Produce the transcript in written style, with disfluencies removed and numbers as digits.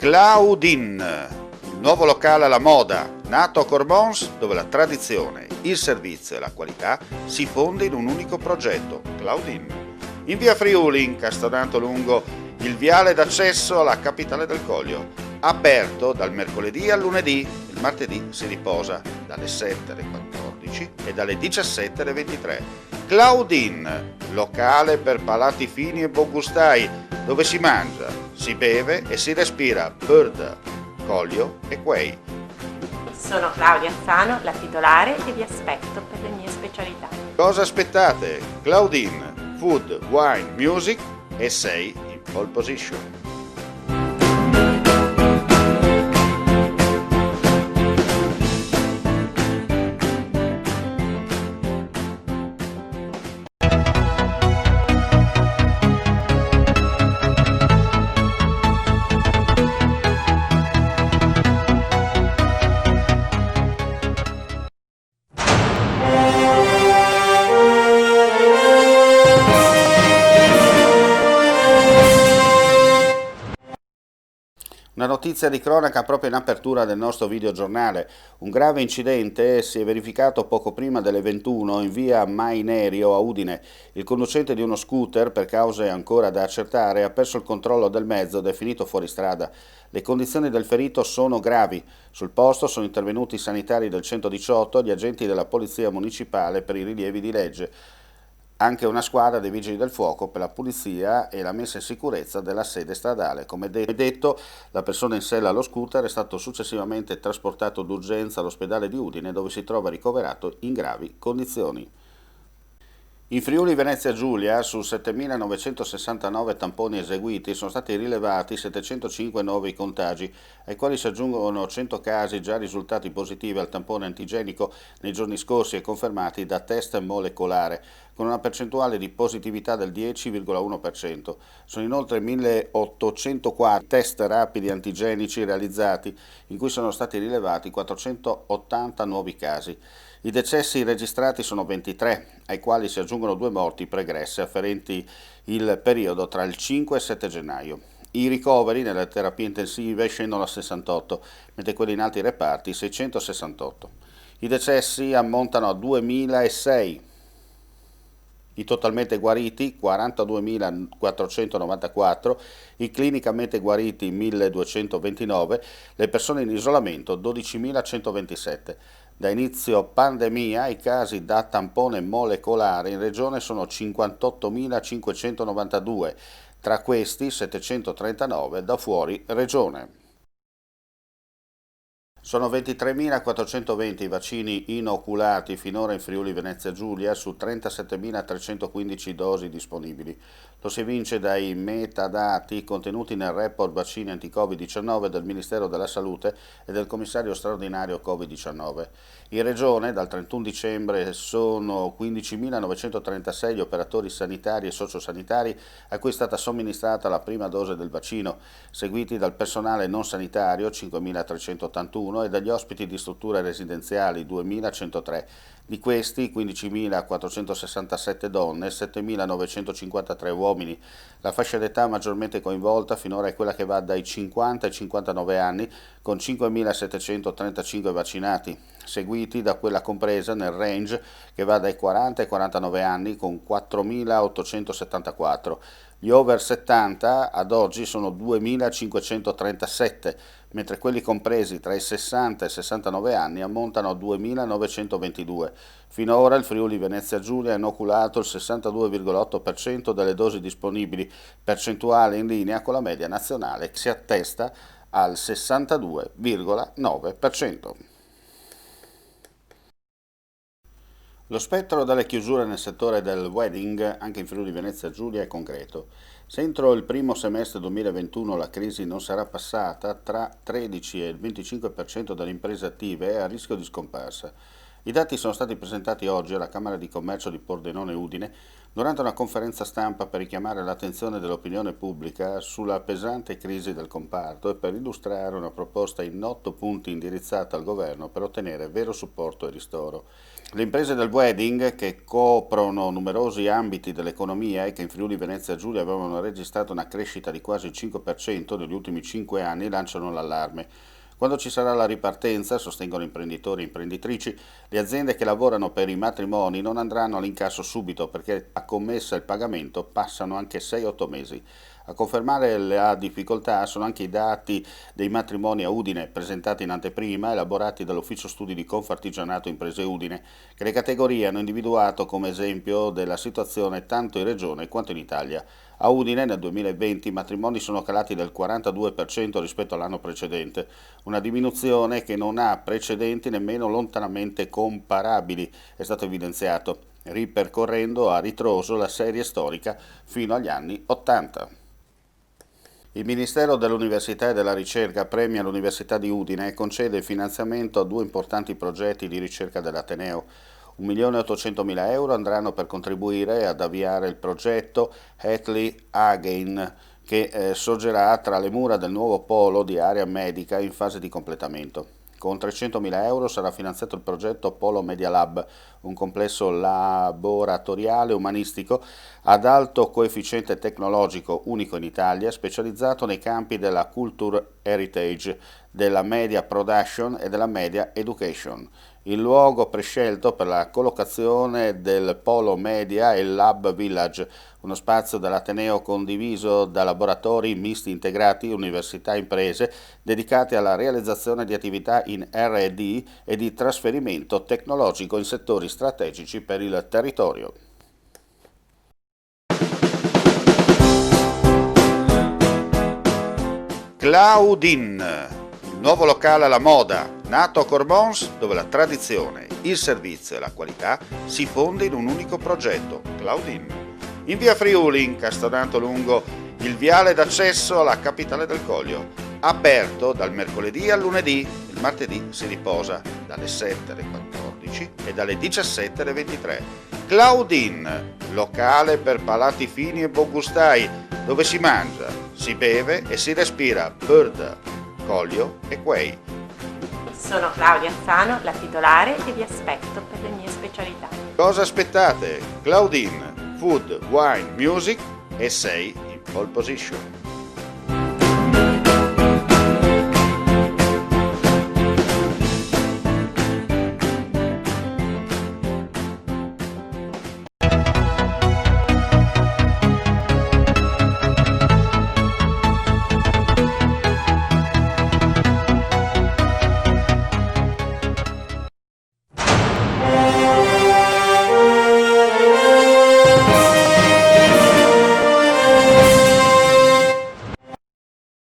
Claudine, il nuovo locale alla moda, nato a Cormons, dove la tradizione, il servizio e la qualità si fonde in un unico progetto, Claudine. In via Friuli, incastonato lungo il viale d'accesso alla capitale del Coglio, aperto dal mercoledì al lunedì, il martedì si riposa dalle 7 alle 14 e dalle 17 alle 23. Claudine, locale per palati fini e buongustai, dove si mangia, si beve e si respira Bird, Coglio e Quay. Sono Claudia Azzano, la titolare, e vi aspetto per le mie specialità. Cosa aspettate? Claudine, food, wine, music e sei in pole position. Una notizia di cronaca proprio in apertura del nostro videogiornale. Un grave incidente si è verificato poco prima delle 21 in via Mainerio a Udine. Il conducente di uno scooter, per cause ancora da accertare, ha perso il controllo del mezzo ed è finito fuori strada. Le condizioni del ferito sono gravi. Sul posto sono intervenuti i sanitari del 118 e gli agenti della Polizia Municipale per i rilievi di legge. Anche una squadra dei Vigili del Fuoco per la pulizia e la messa in sicurezza della sede stradale. Come detto, la persona in sella allo scooter è stato successivamente trasportato d'urgenza all'ospedale di Udine, dove si trova ricoverato in gravi condizioni. In Friuli Venezia Giulia, su 7.969 tamponi eseguiti, sono stati rilevati 705 nuovi contagi, ai quali si aggiungono 100 casi già risultati positivi al tampone antigenico nei giorni scorsi e confermati da test molecolare, con una percentuale di positività del 10,1%. Sono inoltre 1.804 test rapidi antigenici realizzati, in cui sono stati rilevati 480 nuovi casi. I decessi registrati sono 23, ai quali si aggiungono 2 morti pregresse afferenti il periodo tra il 5 e il 7 gennaio. I ricoveri nelle terapie intensive scendono a 68, mentre quelli in altri reparti 668. I decessi ammontano a 2006. I totalmente guariti 42.494, i clinicamente guariti 1.229, le persone in isolamento 12.127. Da inizio pandemia i casi da tampone molecolare in regione sono 58.592, tra questi 739 da fuori regione. Sono 23.420 i vaccini inoculati finora in Friuli Venezia Giulia su 37.315 dosi disponibili. Lo si evince dai metadati contenuti nel report vaccini anti-Covid-19 del Ministero della Salute e del Commissario straordinario Covid-19. In regione dal 31 dicembre sono 15.936 gli operatori sanitari e sociosanitari a cui è stata somministrata la prima dose del vaccino, seguiti dal personale non sanitario 5.381 e dagli ospiti di strutture residenziali 2.103. Di questi 15.467 donne e 7.953 uomini. La fascia d'età maggiormente coinvolta finora è quella che va dai 50 ai 59 anni, con 5.735 vaccinati, seguiti da quella compresa nel range che va dai 40 ai 49 anni, con 4.874. Gli over 70 ad oggi sono 2.537, mentre quelli compresi tra i 60 e i 69 anni ammontano a 2.922. Finora il Friuli Venezia Giulia ha inoculato il 62,8% delle dosi disponibili, percentuale in linea con la media nazionale che si attesta al 62,9%. Lo spettro delle chiusure nel settore del wedding, anche in Friuli Venezia Giulia, è concreto. Se entro il primo semestre 2021 la crisi non sarà passata, tra 13 e il 25% delle imprese attive è a rischio di scomparsa. I dati sono stati presentati oggi alla Camera di Commercio di Pordenone Udine durante una conferenza stampa per richiamare l'attenzione dell'opinione pubblica sulla pesante crisi del comparto e per illustrare una proposta in 8 punti indirizzata al governo per ottenere vero supporto e ristoro. Le imprese del wedding, che coprono numerosi ambiti dell'economia e che in Friuli Venezia Giulia avevano registrato una crescita di quasi il 5% negli ultimi 5 anni, lanciano l'allarme. Quando ci sarà la ripartenza, sostengono imprenditori e imprenditrici, le aziende che lavorano per i matrimoni non andranno all'incasso subito perché a commessa il pagamento passano anche 6-8 mesi. A confermare la difficoltà sono anche i dati dei matrimoni a Udine presentati in anteprima, elaborati dall'Ufficio Studi di Confartigianato Imprese Udine, che le categorie hanno individuato come esempio della situazione tanto in Regione quanto in Italia. A Udine nel 2020 i matrimoni sono calati del 42% rispetto all'anno precedente, una diminuzione che non ha precedenti nemmeno lontanamente comparabili, è stato evidenziato, ripercorrendo a ritroso la serie storica fino agli anni 80. Il Ministero dell'Università e della Ricerca premia l'Università di Udine e concede finanziamento a 2 importanti progetti di ricerca dell'Ateneo. 1.800.000 euro andranno per contribuire ad avviare il progetto Hetley Again, che sorgerà tra le mura del nuovo polo di area medica in fase di completamento. Con 300.000 euro sarà finanziato il progetto Polo Media Lab, un complesso laboratoriale umanistico ad alto coefficiente tecnologico unico in Italia, specializzato nei campi della Culture Heritage, della Media Production e della Media Education. Il luogo prescelto per la collocazione del Polo Media è il Lab Village, uno spazio dell'Ateneo condiviso da laboratori misti integrati, università e imprese, dedicati alla realizzazione di attività in R&D e di trasferimento tecnologico in settori strategici per il territorio. Claudin, il nuovo locale alla moda, nato a Cormons, dove la tradizione, il servizio e la qualità si fonde in un unico progetto, Claudin. In via Friuli, incastonato lungo il viale d'accesso alla capitale del Coglio, aperto dal mercoledì al lunedì, il martedì si riposa dalle 7 alle 14 e dalle 17 alle 23. Claudin, locale per palati fini e buongustai, dove si mangia, si beve e si respira Bird, Coglio e Quay. Sono Claudia Azzano, la titolare, e vi aspetto per le mie specialità. Cosa aspettate? Claudin, Food, Wine, Music e sei in pole position.